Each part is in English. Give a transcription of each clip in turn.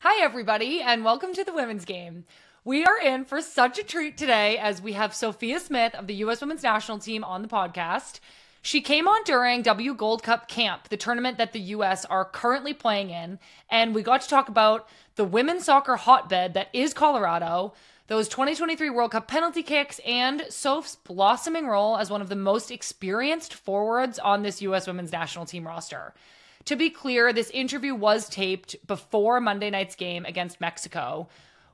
Hi, everybody, and welcome to the Women's Game. We are in for such a treat today as we have Sophia Smith of the U.S. Women's National Team on the podcast. She came on during W Gold Cup Camp, the tournament that the U.S. are currently playing in, and we got to talk about the women's soccer hotbed that is Colorado, those 2023 World Cup penalty kicks, and Soph's blossoming role as one of the most experienced forwards on this U.S. Women's National Team roster. To be clear, this interview was taped before Monday night's game against Mexico.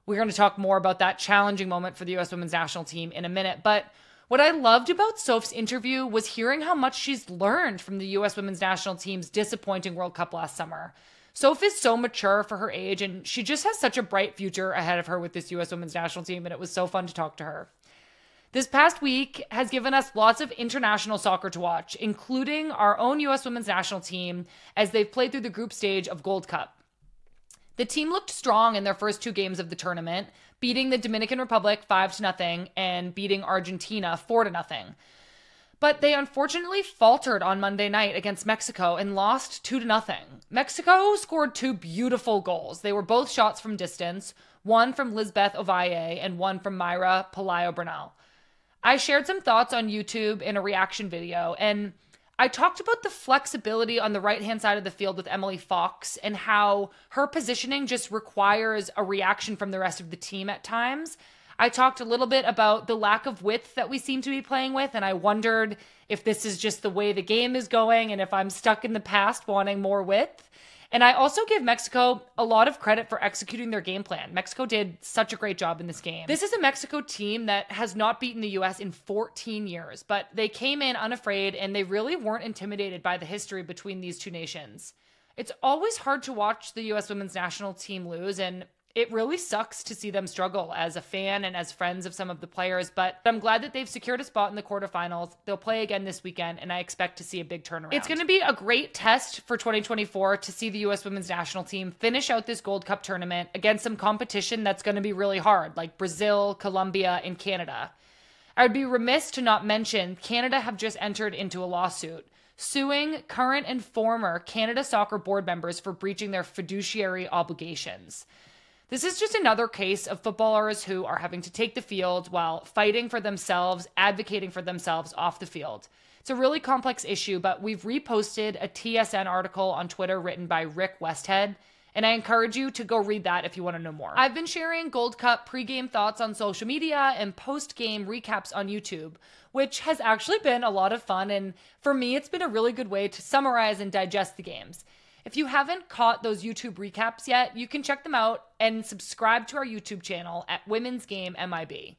We're going to talk more about that challenging moment for the U.S. Women's National Team in a minute. But what I loved about Soph's interview was hearing how much she's learned from the U.S. Women's National Team's disappointing World Cup last summer. Soph is so mature for her age, and she just has such a bright future ahead of her with this U.S. Women's National Team, and it was so fun to talk to her. This past week has given us lots of international soccer to watch, including our own U.S. Women's National Team as they've played through the group stage of Gold Cup. The team looked strong in their first two games of the tournament, beating the Dominican Republic 5-0 and beating Argentina 4-0. But they unfortunately faltered on Monday night against Mexico and lost 2-0. Mexico scored two beautiful goals. They were both shots from distance, one from Lisbeth Ovalle and one from Mayra Pelayo-Bernal. I shared some thoughts on YouTube in a reaction video, and I talked about the flexibility on the right-hand side of the field with Emily Fox and how her positioning just requires a reaction from the rest of the team at times. I talked a little bit about the lack of width that we seem to be playing with, and I wondered if this is just the way the game is going and if I'm stuck in the past wanting more width. And I also give Mexico a lot of credit for executing their game plan. Mexico did such a great job in this game. This is a Mexico team that has not beaten the U.S. in 14 years, but they came in unafraid and they really weren't intimidated by the history between these two nations. It's always hard to watch the U.S. Women's National Team lose, and it really sucks to see them struggle as a fan and as friends of some of the players, but I'm glad that they've secured a spot in the quarterfinals. They'll play again this weekend, and I expect to see a big turnaround. It's going to be a great test for 2024 to see the U.S. Women's National Team finish out this Gold Cup tournament against some competition that's going to be really hard, like Brazil, Colombia, and Canada. I would be remiss to not mention Canada have just entered into a lawsuit suing current and former Canada Soccer board members for breaching their fiduciary obligations. This is just another case of footballers who are having to take the field while fighting for themselves, advocating for themselves off the field. It's a really complex issue, but we've reposted a TSN article on Twitter written by Rick Westhead, and I encourage you to go read that if you want to know more. I've been sharing Gold Cup pregame thoughts on social media and post-game recaps on YouTube, which has actually been a lot of fun, and for me, it's been a really good way to summarize and digest the games. If you haven't caught those YouTube recaps yet, you can check them out and subscribe to our YouTube channel at Women's Game MIB.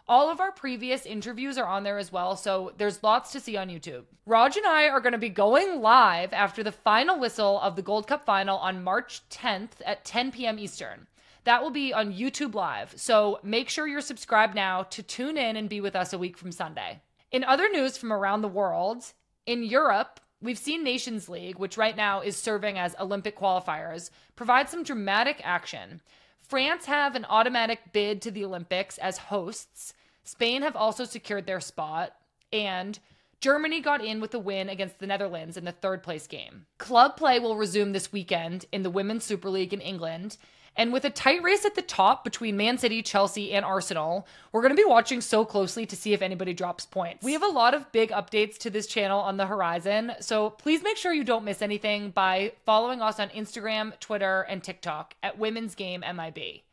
All of our previous interviews are on there as well, so there's lots to see on YouTube. Raj and I are going to be going live after the final whistle of the Gold Cup final on March 10th at 10 p.m. Eastern. That will be on YouTube Live, so make sure you're subscribed now to tune in and be with us a week from Sunday. In other news from around the world, in Europe, we've seen Nations League, which right now is serving as Olympic qualifiers, provide some dramatic action. France have an automatic bid to the Olympics as hosts. Spain have also secured their spot. And Germany got in with a win against the Netherlands in the third place game. Club play will resume this weekend in the Women's Super League in England. And with a tight race at the top between Man City, Chelsea, and Arsenal, we're going to be watching so closely to see if anybody drops points. We have a lot of big updates to this channel on the horizon, so please make sure you don't miss anything by following us on Instagram, Twitter, and TikTok at Women's Game MIB.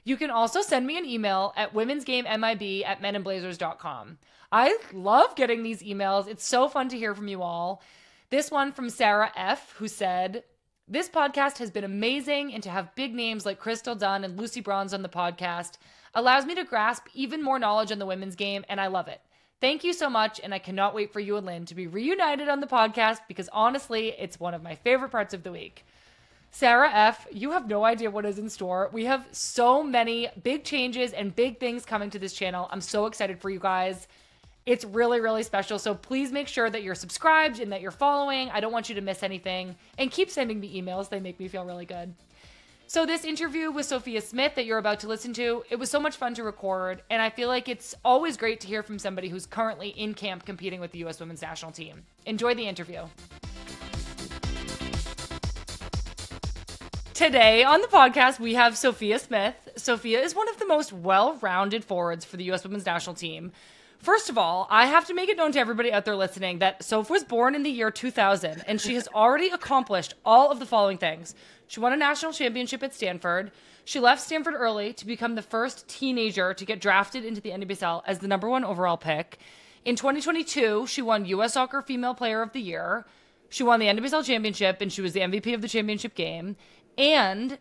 You can also send me an email at womensgamemib@menandblazers.com. I love getting these emails. It's so fun to hear from you all. This one from Sarah F., who said, "This podcast has been amazing, and to have big names like Crystal Dunn and Lucy Bronze on the podcast allows me to grasp even more knowledge on the women's game, and I love it. Thank you so much, and I cannot wait for you and Lynn to be reunited on the podcast because honestly, it's one of my favorite parts of the week." Sarah F., you have no idea what is in store. We have so many big changes and big things coming to this channel. I'm so excited for you guys. It's really, really special. So please make sure that you're subscribed and that you're following. I don't want you to miss anything. And keep sending me emails. They make me feel really good. So this interview with Sophia Smith that you're about to listen to, it was so much fun to record. And I feel like it's always great to hear from somebody who's currently in camp competing with the U.S. Women's National Team. Enjoy the interview. Today on the podcast, we have Sophia Smith. Sophia is one of the most well-rounded forwards for the U.S. Women's National Team. First of all, I have to make it known to everybody out there listening that Soph was born in the year 2000, and she has already accomplished all of the following things. She won a national championship at Stanford. She left Stanford early to become the first teenager to get drafted into the NWSL as the number 1 overall pick. In 2022, she won U.S. Soccer Female Player of the Year. She won the NWSL championship, and she was the MVP of the championship game. And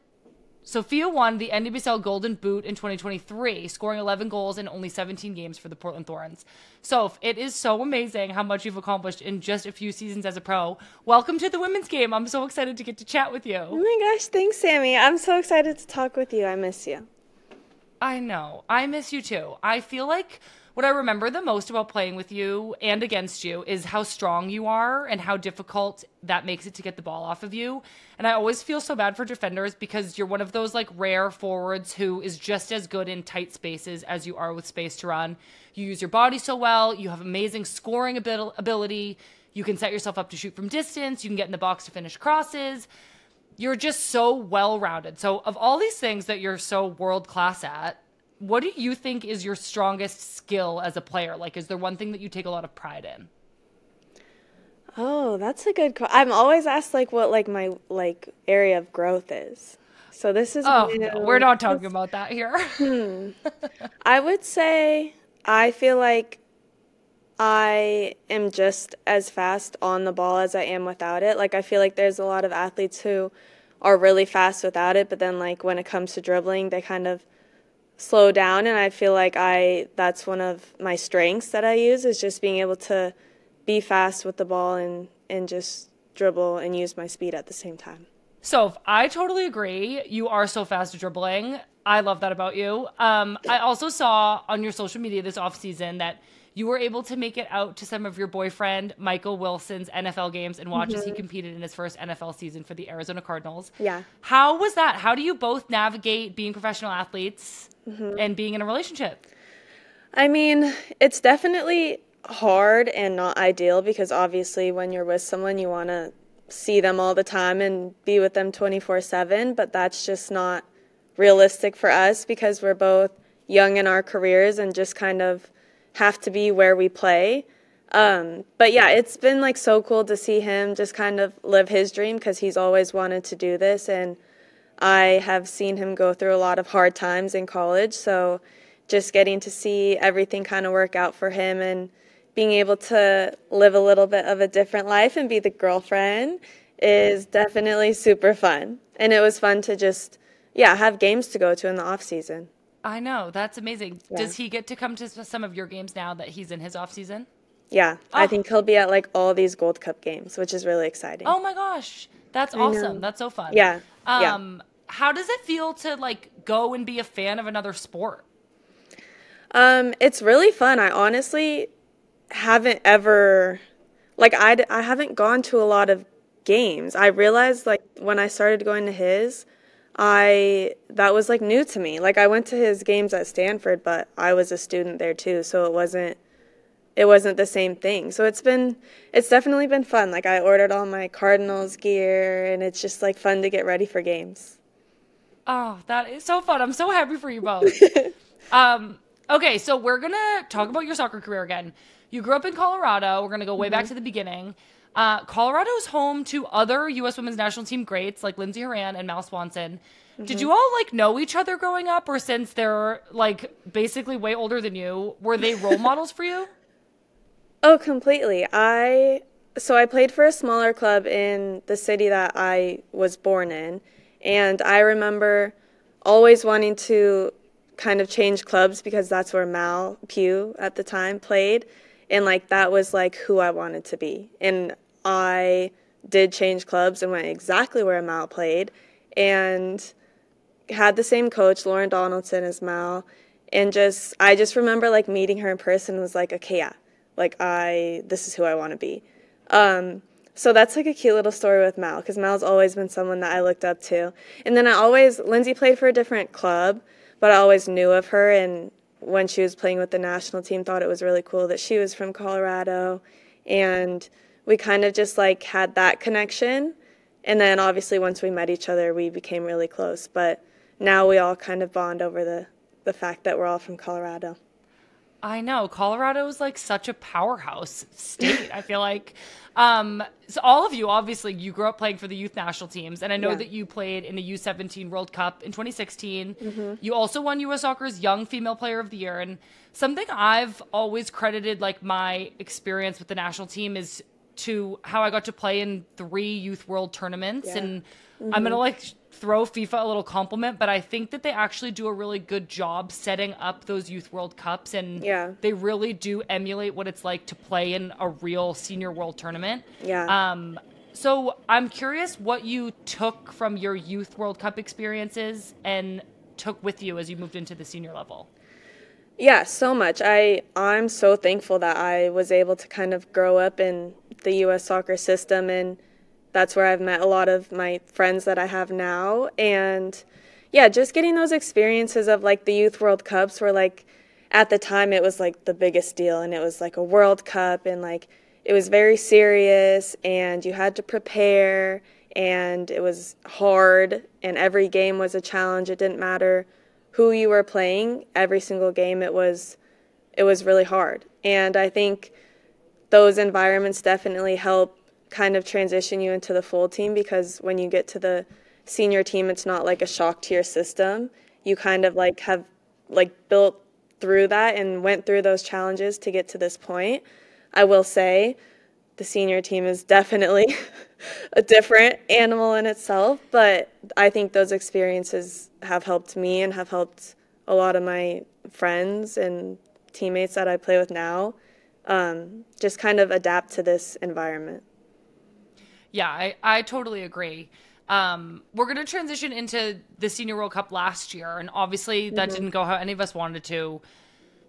Sophia won the NWSL Golden Boot in 2023, scoring 11 goals in only 17 games for the Portland Thorns. Soph, it is so amazing how much you've accomplished in just a few seasons as a pro. Welcome to the women's game. I'm so excited to get to chat with you. Oh my gosh, thanks, Sammy. I'm so excited to talk with you. I miss you. I know. I miss you too. I feel like what I remember the most about playing with you and against you is how strong you are and how difficult that makes it to get the ball off of you. And I always feel so bad for defenders because you're one of those like rare forwards who is just as good in tight spaces as you are with space to run. You use your body so well. You have amazing scoring ability. You can set yourself up to shoot from distance. You can get in the box to finish crosses. You're just so well-rounded. So of all these things that you're so world-class at, what do you think is your strongest skill as a player? Like, is there one thing that you take a lot of pride in? Oh, that's a good question. I'm always asked like what like my like area of growth is. So this is no, we're not talking about that here. I would say I feel like I am just as fast on the ball as I am without it. Like I feel like there's a lot of athletes who are really fast without it, but then like when it comes to dribbling, they kind of slow down, and I feel like that's one of my strengths that I use is just being able to be fast with the ball and just dribble and use my speed at the same time. So I totally agree. You are so fast at dribbling. I love that about you. I also saw on your social media this offseason that you were able to make it out to some of your boyfriend Michael Wilson's NFL games and watch as he competed in his first NFL season for the Arizona Cardinals. Yeah. How was that? How do you both navigate being professional athletes and being in a relationship? I mean, it's definitely hard and not ideal because obviously when you're with someone, you want to see them all the time and be with them 24/7, but that's just not realistic for us because we're both young in our careers and just kind of have to be where we play. But yeah, it's been like so cool to see him just kind of live his dream because he's always wanted to do this, and I have seen him go through a lot of hard times in college, so just getting to see everything kind of work out for him and being able to live a little bit of a different life and be the girlfriend is definitely super fun. And it was fun to just, have games to go to in the off season. I know. That's amazing. Yeah. Does he get to come to some of your games now that he's in his off season? Yeah. Oh. I think he'll be at like all these Gold Cup games, which is really exciting. Oh my gosh. That's awesome. That's so fun. Yeah. How does it feel to like go and be a fan of another sport? It's really fun. I honestly haven't ever, like I haven't gone to a lot of games. I realized like when I started going to his, that was like new to me. Like I went to his games at Stanford, but I was a student there too, so it wasn't the same thing. So it's definitely been fun. Like I ordered all my Cardinals gear, and it's just like fun to get ready for games. Oh, that is so fun. I'm so happy for you both. Okay, so we're going to talk about your soccer career again. You grew up in Colorado. We're going to go way back to the beginning. Colorado is home to other U.S. Women's National Team greats like Lindsey Horan and Mal Swanson. Did you all like know each other growing up, or since they're like basically way older than you, were they role models for you? Oh, completely. So I played for a smaller club in the city that I was born in, and I remember always wanting to kind of change clubs because that's where Mal Pugh at the time played, and like that was like who I wanted to be. And I did change clubs and went exactly where Mal played, and had the same coach, Lauren Donaldson, as Mal, and I just remember like meeting her in person and was like, okay, yeah, like this is who I want to be. So that's like a cute little story with Mal, because Mal's always been someone that I looked up to. And then Lindsay played for a different club, but I always knew of her, and when she was playing with the national team, thought it was really cool that she was from Colorado, and we kind of just like had that connection. And then obviously once we met each other, we became really close. But now we all kind of bond over the fact that we're all from Colorado. I know. Colorado is like such a powerhouse state, I feel like. So all of you, obviously, you grew up playing for the youth national teams. And I know that you played in the U17 World Cup in 2016. You also won U.S. Soccer's Young Female Player of the Year. And something I've always credited like my experience with the national team is to how I got to play in 3 Youth World Tournaments. And I'm going to like throw FIFA a little compliment, but I think that they actually do a really good job setting up those Youth World Cups, and they really do emulate what it's like to play in a real senior world tournament. So I'm curious what you took from your Youth World Cup experiences and took with you as you moved into the senior level. Yeah, so much. I'm so thankful that I was able to kind of grow up in the U.S. soccer system, and that's where I've met a lot of my friends that I have now. And yeah, just getting those experiences of like the Youth World Cups were like, at the time it was like the biggest deal, and it was like a World Cup, and like it was very serious, and you had to prepare, and it was hard, and every game was a challenge. It didn't matter who you were playing, every single game it was really hard. And I think those environments definitely help kind of transition you into the full team, because when you get to the senior team, it's not like a shock to your system. You kind of like have like built through that and went through those challenges to get to this point. I will say the senior team is definitely a different animal in itself, but I think those experiences have helped me and have helped a lot of my friends and teammates that I play with now just kind of adapt to this environment. Yeah, I totally agree. We're going to transition into the Senior World Cup last year, and obviously that didn't go how any of us wanted to.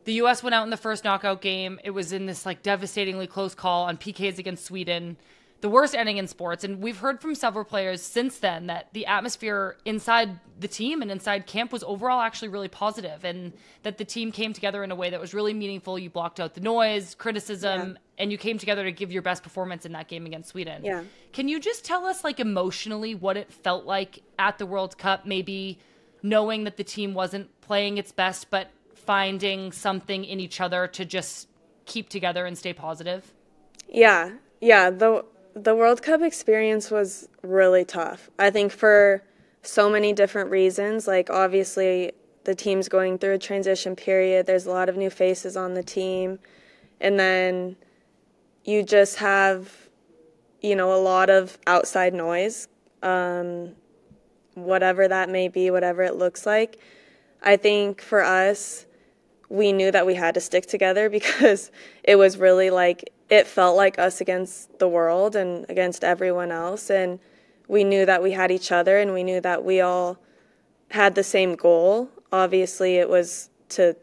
The U.S. went out in the first knockout game. It was in this like devastatingly close call on PKs against Sweden, the worst ending in sports. And we've heard from several players since then that the atmosphere inside the team and inside camp was overall actually really positive, and that the team came together in a way that was really meaningful. You blocked out the noise, criticism, and you came together to give your best performance in that game against Sweden. Yeah. Can you just tell us like emotionally what it felt like at the World Cup, maybe knowing that the team wasn't playing its best, but finding something in each other to just keep together and stay positive? Yeah. The World Cup experience was really tough. I think for so many different reasons. Like obviously the team's going through a transition period. There's a lot of new faces on the team. And then you just have, a lot of outside noise, whatever that may be, whatever it looks like. I think for us, we knew that we had to stick together because it was really like, it felt like us against the world and against everyone else. And we knew that we had each other, and we knew that we all had the same goal. Obviously, it was to,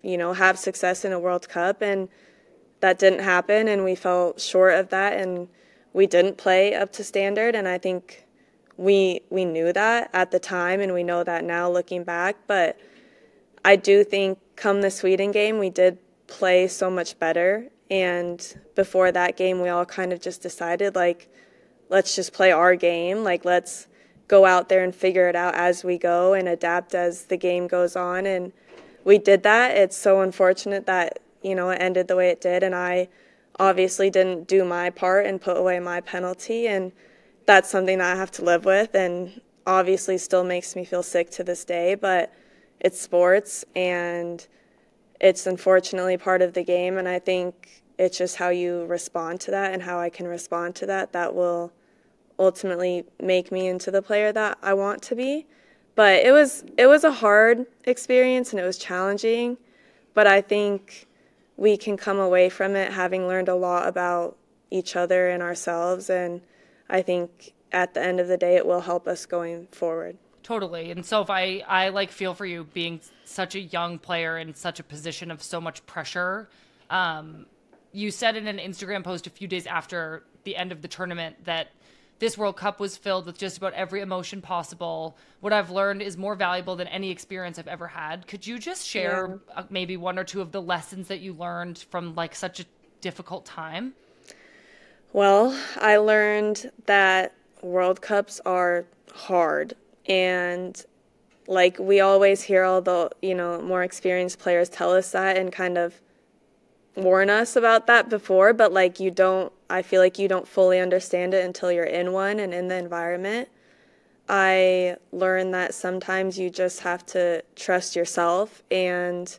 have success in a World Cup, and that didn't happen, and we fell short of that, and we didn't play up to standard. And I think we knew that at the time, and we know that now looking back. But I do think come the Sweden game, we did play so much better. And before that game, we all kind of just decided, like, let's just play our game. Like, let's go out there and figure it out as we go and adapt as the game goes on. And we did that. It's so unfortunate that, it ended the way it did. And I obviously didn't do my part and put away my penalty. And that's something that I have to live with, and obviously still makes me feel sick to this day. But it's sports, and it's unfortunately part of the game. And I think it's just how you respond to that and how I can respond to that that will ultimately make me into the player that I want to be. But it was a hard experience, and it was challenging. But I think we can come away from it having learned a lot about each other and ourselves. And I think at the end of the day, it will help us going forward. Totally. And so if I like feel for you being such a young player in such a position of so much pressure. You said in an Instagram post a few days after the end of the tournament that this World Cup was filled with just about every emotion possible. What I've learned is more valuable than any experience I've ever had. Could you just share maybe one or two of the lessons that you learned from like such a difficult time? Well, I learned that World Cups are hard, and like we always hear all the, more experienced players tell us that and kind of warn us about that before, but like I feel like you don't fully understand it until you're in one and in the environment. I learned that sometimes you just have to trust yourself and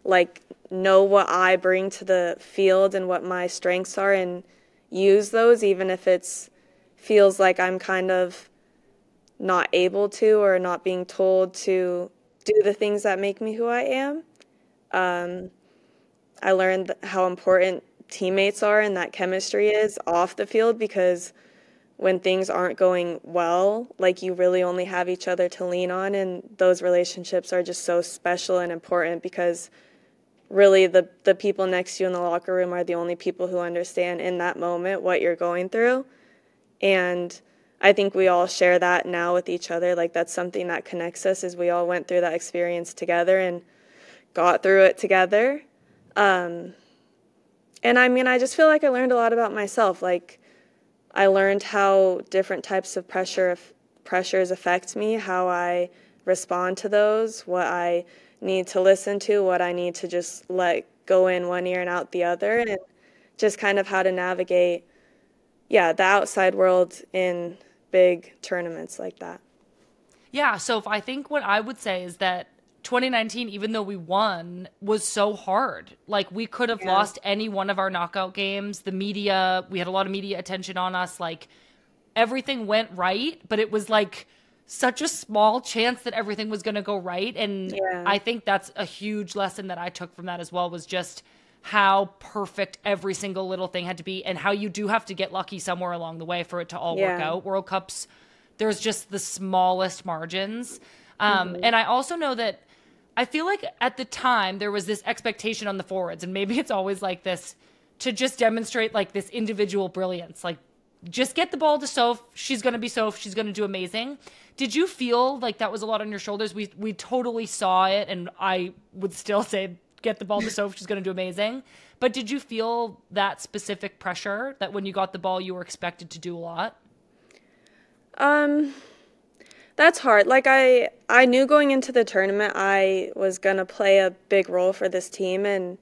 like know what I bring to the field and what my strengths are and use those, even if feels like I'm kind of not able to or not being told to do the things that make me who I am. I learned how important teammates are and that chemistry is off the field, because when things aren't going well, like you really only have each other to lean on, and those relationships are just so special and important, because really the people next to you in the locker room are the only people who understand in that moment what you're going through. And I think we all share that now with each other. Like that's something that connects us, is we all went through that experience together and got through it together. And I mean, I just feel like I learned a lot about myself. Like I learned how different types of pressures affect me, how I respond to those, what I need to listen to, what I need to just let go in one ear and out the other, and just kind of how to navigate, the outside world in big tournaments like that. Yeah, so I think what I would say is that 2019, even though we won, was so hard. Like we could have lost any one of our knockout games. The media, we had a lot of media attention on us. Like everything went right, but it was like such a small chance that everything was going to go right. And I think that's a huge lesson that I took from that as well, was just how perfect every single little thing had to be, and how you do have to get lucky somewhere along the way for it to all work out. World Cups, there's just the smallest margins. And I also know that I feel like at the time there was this expectation on the forwards, and maybe it's always like this, to just demonstrate like this individual brilliance. Like just get the ball to Soph. She's going to be Soph. She's going to do amazing. Did you feel like that was a lot on your shoulders? We totally saw it, and I would still say get the ball to Soph. She's going to do amazing. But did you feel that specific pressure that when you got the ball, you were expected to do a lot? That's hard. Like I knew going into the tournament I was going to play a big role for this team, and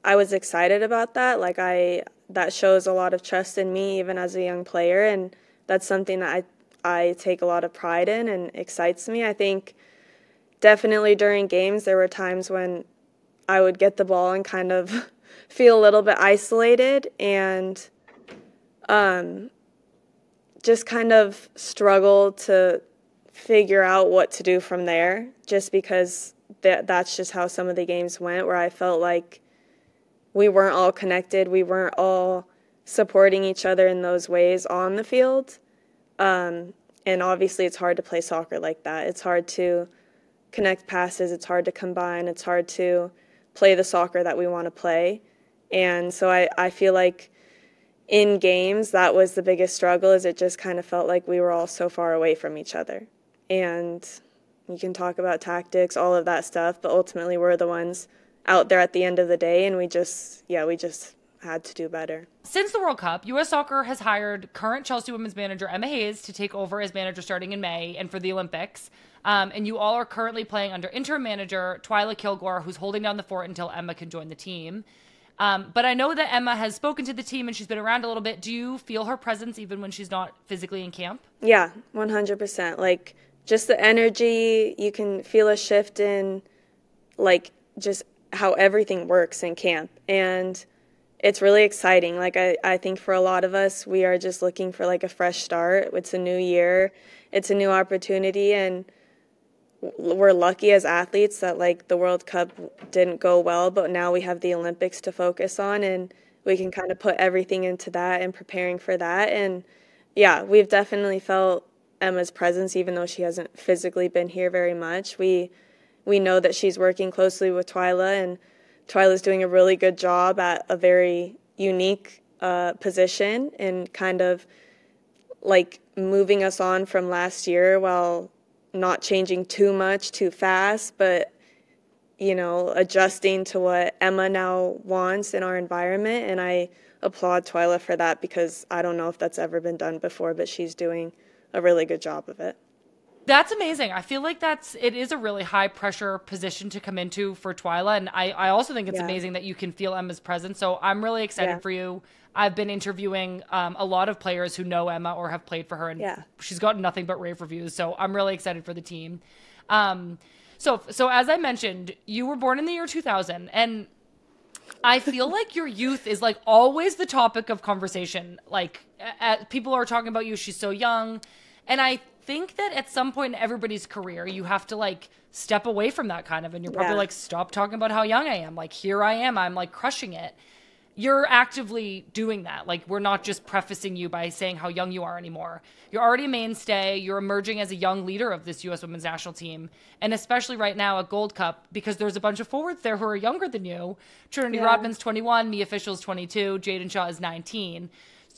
I was excited about that. Like that shows a lot of trust in me even as a young player, and that's something that I take a lot of pride in and excites me. I think definitely during games there were times when I would get the ball and kind of feel a little bit isolated and just kind of struggle to figure out what to do from there, just because that's just how some of the games went, where I felt like we weren't all connected, we weren't all supporting each other in those ways on the field. And obviously it's hard to play soccer like that. It's hard to connect passes, it's hard to combine, it's hard to play the soccer that we want to play. And so I feel like in games that was the biggest struggle, is it just kind of felt like we were all so far away from each other. And you can talk about tactics, all of that stuff, but ultimately we're the ones out there at the end of the day, and we just had to do better. Since the World Cup, U.S. Soccer has hired current Chelsea women's manager Emma Hayes to take over as manager starting in May and for the Olympics. And you all are currently playing under interim manager Twyla Kilgore, who's holding down the fort until Emma can join the team. But I know that Emma has spoken to the team and she's been around a little bit. Do you feel her presence even when she's not physically in camp? Yeah, 100%. Like, just the energy, you can feel a shift in, like, just how everything works in camp. And it's really exciting. Like, I think for a lot of us, we are just looking for, like, a fresh start. It's a new year. It's a new opportunity. And we're lucky as athletes that, like, the World Cup didn't go well, but now we have the Olympics to focus on, and we can kind of put everything into that and preparing for that. And, yeah, we've definitely felt Emma's presence, even though she hasn't physically been here very much. We know that she's working closely with Twyla, and Twyla's doing a really good job at a very unique position and kind of, like, moving us on from last year while not changing too much too fast, but adjusting to what Emma now wants in our environment. And I applaud Twyla for that because I don't know if that's ever been done before, but she's doing a really good job of it. That's amazing. I feel like it is a really high pressure position to come into for Twyla. And I also think it's amazing that you can feel Emma's presence. So I'm really excited for you. I've been interviewing a lot of players who know Emma or have played for her, and she's gotten nothing but rave reviews. So I'm really excited for the team. So as I mentioned, you were born in the year 2000, and I feel like your youth is like always the topic of conversation. Like people are talking about you. She's so young. And I think that at some point in everybody's career, you have to like step away from that kind of, and you're probably like, stop talking about how young I am. Like, here I am. I'm like crushing it. You're actively doing that. Like, we're not just prefacing you by saying how young you are anymore. You're already a mainstay. You're emerging as a young leader of this U.S. women's national team. And especially right now at Gold Cup, because there's a bunch of forwards there who are younger than you. Trinity Rodman's 21, Mia Fischel's 22, Jaden Shaw is 19.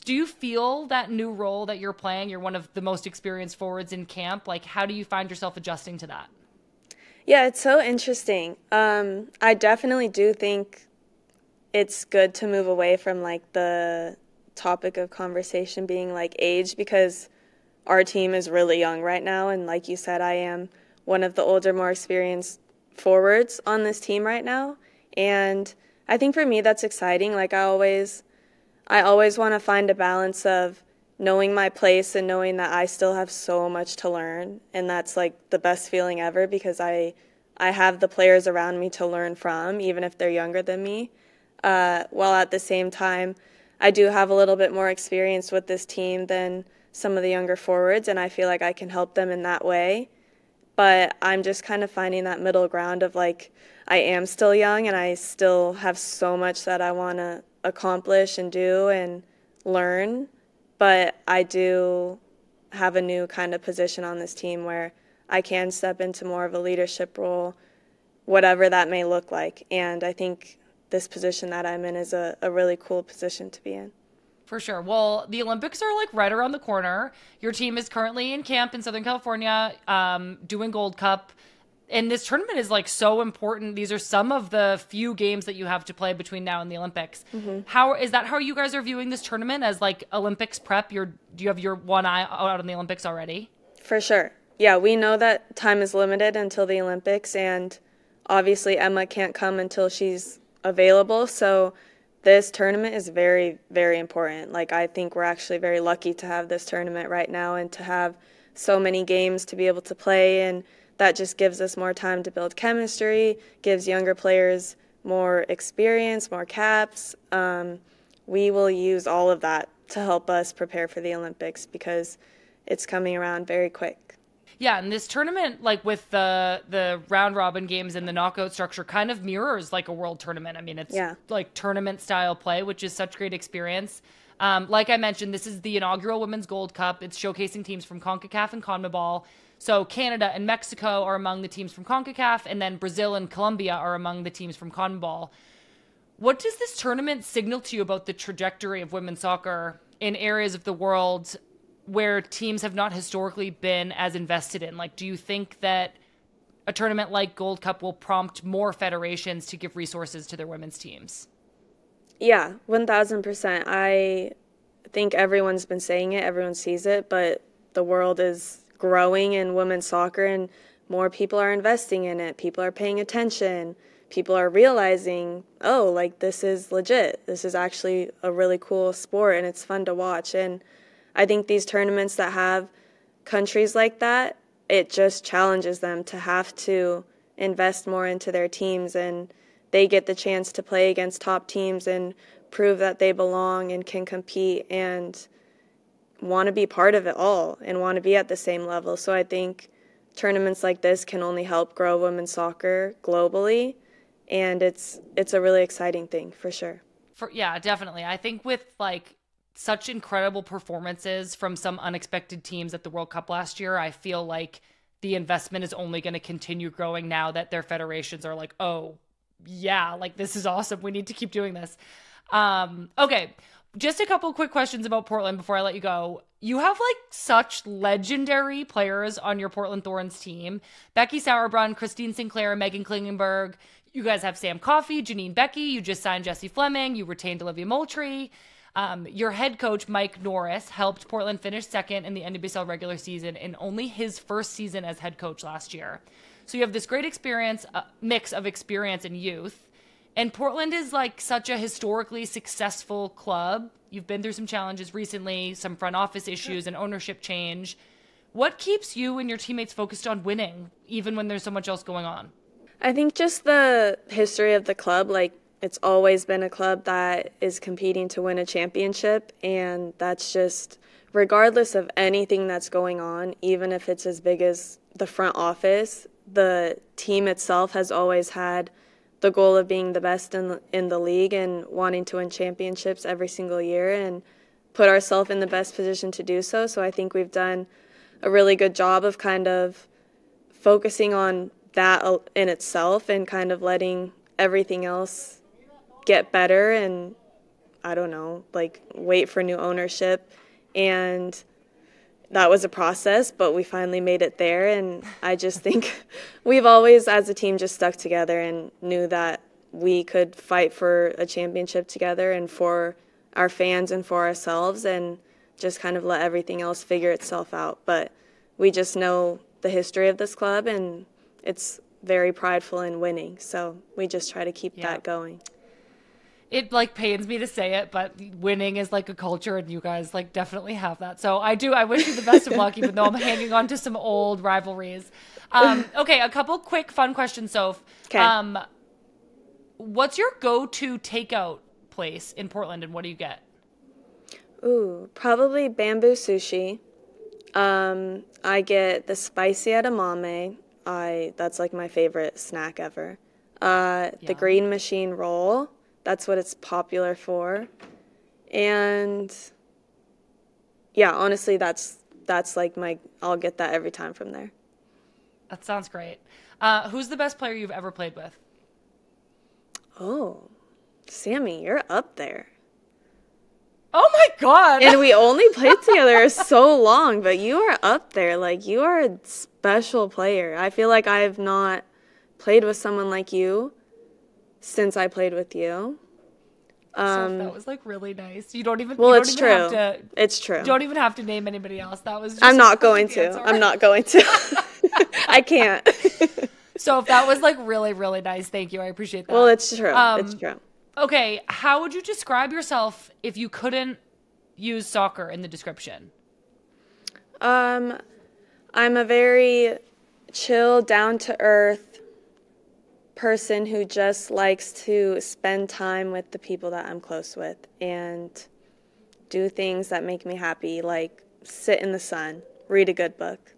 Do you feel that new role that you're playing? You're one of the most experienced forwards in camp. Like, how do you find yourself adjusting to that? Yeah, it's so interesting. I definitely do think it's good to move away from like the topic of conversation being like age, because our team is really young right now. And like you said, I am one of the older, more experienced forwards on this team right now. And I think for me, that's exciting. Like I always want to find a balance of knowing my place and knowing that I still have so much to learn. And that's like the best feeling ever, because I have the players around me to learn from, even if they're younger than me. While at the same time, I do have a little bit more experience with this team than some of the younger forwards, and I feel like I can help them in that way. But I'm just kind of finding that middle ground of like, I am still young and I still have so much that I want to accomplish and do and learn. But I do have a new kind of position on this team where I can step into more of a leadership role, whatever that may look like. And I think this position that I'm in is a really cool position to be in. For sure. Well, the Olympics are like right around the corner. Your team is currently in camp in Southern California, doing Gold Cup. And this tournament is like so important. These are some of the few games that you have to play between now and the Olympics. Mm-hmm. How you guys are viewing this tournament as like Olympics prep? Do you have your one eye out on the Olympics already? For sure. Yeah, we know that time is limited until the Olympics, and obviously Emma can't come until she's available. So this tournament is very, very important. Like, I think we're actually very lucky to have this tournament right now and to have so many games to be able to play, and that just gives us more time to build chemistry, gives younger players more experience, more caps. We will use all of that to help us prepare for the Olympics because it's coming around very quick. Yeah, and this tournament, like with the round robin games and the knockout structure, kind of mirrors like a world tournament. I mean, it's like tournament style play, which is such great experience. Like I mentioned, this is the inaugural Women's Gold Cup. It's showcasing teams from CONCACAF and CONMEBOL. So Canada and Mexico are among the teams from CONCACAF, and then Brazil and Colombia are among the teams from CONMEBOL. What does this tournament signal to you about the trajectory of women's soccer in areas of the world where teams have not historically been as invested in? Like, do you think that a tournament like Gold Cup will prompt more federations to give resources to their women's teams? Yeah, 1,000%. I think everyone's been saying it, everyone sees it, but the world is growing in women's soccer and more people are investing in it. People are paying attention. People are realizing, oh, like this is legit. This is actually a really cool sport and it's fun to watch. And I think these tournaments that have countries like that, it just challenges them to have to invest more into their teams, and they get the chance to play against top teams and prove that they belong and can compete and want to be part of it all and want to be at the same level. So I think tournaments like this can only help grow women's soccer globally, and it's a really exciting thing for sure. Yeah, definitely. I think with like such incredible performances from some unexpected teams at the World Cup last year, I feel like the investment is only going to continue growing now that their federations are like, oh, yeah, like this is awesome. We need to keep doing this. Okay, just a couple quick questions about Portland before I let you go. you have like such legendary players on your Portland Thorns team. Becky Sauerbrunn, Christine Sinclair, Megan Klingenberg. You guys have Sam Coffey, Janine Becky. You just signed Jesse Fleming. You retained Olivia Moultrie. Your head coach, Mike Norris, helped Portland finish second in the NWSL regular season in only his first season as head coach last year. So you have this great experience, mix of experience and youth. And Portland is like such a historically successful club. You've been through some challenges recently, some front office issues and ownership change. What keeps you and your teammates focused on winning, even when there's so much else going on? I think just the history of the club, like it's always been a club that is competing to win a championship, and that's just regardless of anything that's going on, even if it's as big as the front office, the team itself has always had the goal of being the best in the league and wanting to win championships every single year and put ourselves in the best position to do so. So I think we've done a really good job of kind of focusing on that in itself and kind of letting everything else get better and, I don't know, like wait for new ownership. And that was a process, but we finally made it there. And I just think we've always, as a team, just stuck together and knew that we could fight for a championship together and for our fans and for ourselves and just kind of let everything else figure itself out. But we just know the history of this club, and it's very prideful in winning. So we just try to keep that going. It like pains me to say it, but winning is like a culture, and you guys like definitely have that. So I wish you the best of luck, even though I'm hanging on to some old rivalries. Okay, a couple quick fun questions, Soph. Okay. What's your go-to takeout place in Portland, and what do you get? Ooh, probably bamboo sushi. I get the spicy edamame. That's like my favorite snack ever. The green machine roll. That's what it's popular for. And yeah, honestly, that's like I'll get that every time from there. That sounds great. Who's the best player you've ever played with? Oh, Sammy, you're up there. Oh my God. And we only played together so long, but you are up there. Like, you are a special player. I feel like I have not played with someone like you since I played with you. So that was like really nice. You don't even. Well, you don't it's even true. Have to, it's true. You don't even have to name anybody else. That was. Just I'm not going to. I'm not going to. I can't. So if that was like really, really nice, thank you. I appreciate that. Well, it's true. It's true. Okay, how would you describe yourself if you couldn't use soccer in the description? I'm a very chill, down-to-earth person who just likes to spend time with the people that I'm close with and do things that make me happy, like sit in the sun, read a good book.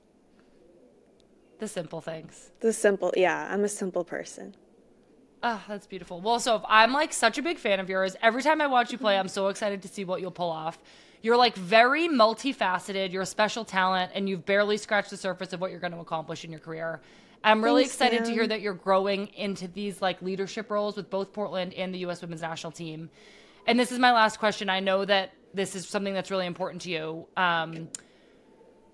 The simple things. I'm a simple person. Oh, that's beautiful. Well, so I'm like such a big fan of yours. Every time I watch you play, I'm so excited to see what you'll pull off. You're like very multifaceted. You're a special talent, and you've barely scratched the surface of what you're going to accomplish in your career. I'm really excited to hear that you're growing into these like leadership roles with both Portland and the U.S. Women's National Team. And this is my last question. I know that this is something that's really important to you.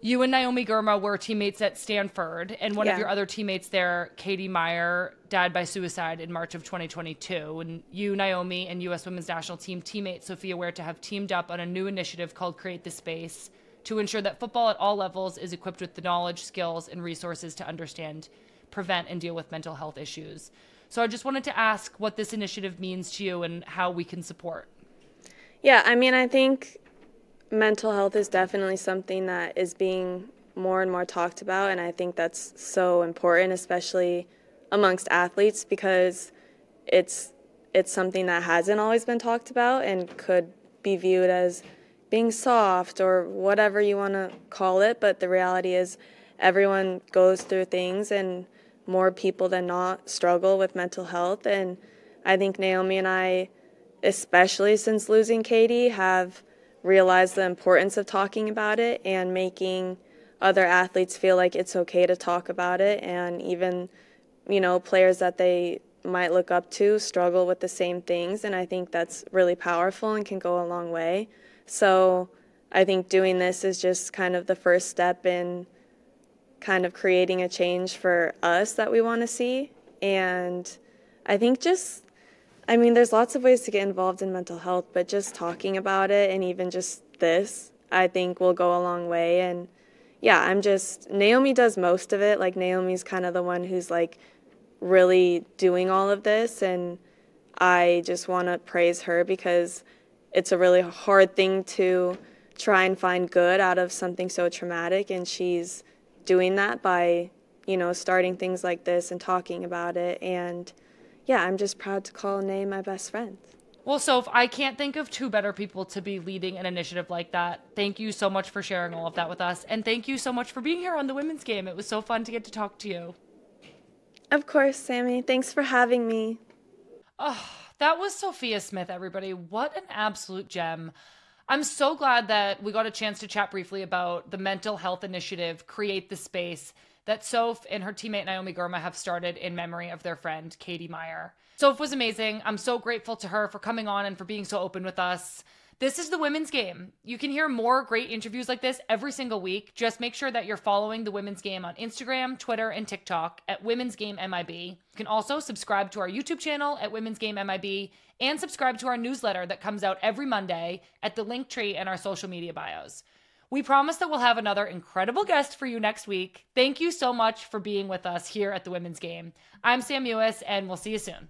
You and Naomi Girma were teammates at Stanford, and one of your other teammates there, Katie Meyer, died by suicide in March of 2022. And you, Naomi, and U.S. Women's National Team teammate Sophia Huerta have teamed up on a new initiative called Create the Space to ensure that football at all levels is equipped with the knowledge, skills, and resources to understand, prevent, and deal with mental health issues. So I just wanted to ask what this initiative means to you and how we can support. Yeah, I mean, I think mental health is definitely something that is being more and more talked about, and I think that's so important, especially amongst athletes, because it's something that hasn't always been talked about and could be viewed as being soft or whatever you want to call it, but the reality is everyone goes through things, and more people than not struggle with mental health. And I think Naomi and I, especially since losing Katie, have realized the importance of talking about it and making other athletes feel like it's okay to talk about it, and even, you know, players that they might look up to struggle with the same things, and I think that's really powerful and can go a long way. So I think doing this is just kind of the first step in kind of creating a change for us that we want to see. And I think there's lots of ways to get involved in mental health, but just talking about it and even just this, I think will go a long way. And yeah, Naomi does most of it. Like, Naomi's kind of the one who's like really doing all of this. And I just want to praise her because it's a really hard thing to try and find good out of something so traumatic. And she's doing that by, starting things like this and talking about it. And yeah, I'm just proud to call Nay my best friend. Well, Soph, I can't think of two better people to be leading an initiative like that. Thank you so much for sharing all of that with us. And thank you so much for being here on the Women's Game. It was so fun to get to talk to you. Of course, Sammy. Thanks for having me. Oh, that was Sophia Smith, everybody. What an absolute gem. I'm so glad that we got a chance to chat briefly about the mental health initiative, Create the Space, that Soph and her teammate Naomi Girma have started in memory of their friend, Katie Meyer. Soph was amazing. I'm so grateful to her for coming on and for being so open with us. This is the Women's Game. You can hear more great interviews like this every single week. Just make sure that you're following the Women's Game on Instagram, Twitter, and TikTok at Women's Game MIB. You can also subscribe to our YouTube channel at Women's Game MIB and subscribe to our newsletter that comes out every Monday at the link tree in our social media bios. We promise that we'll have another incredible guest for you next week. Thank you so much for being with us here at the Women's Game. I'm Sam Ewis, and we'll see you soon.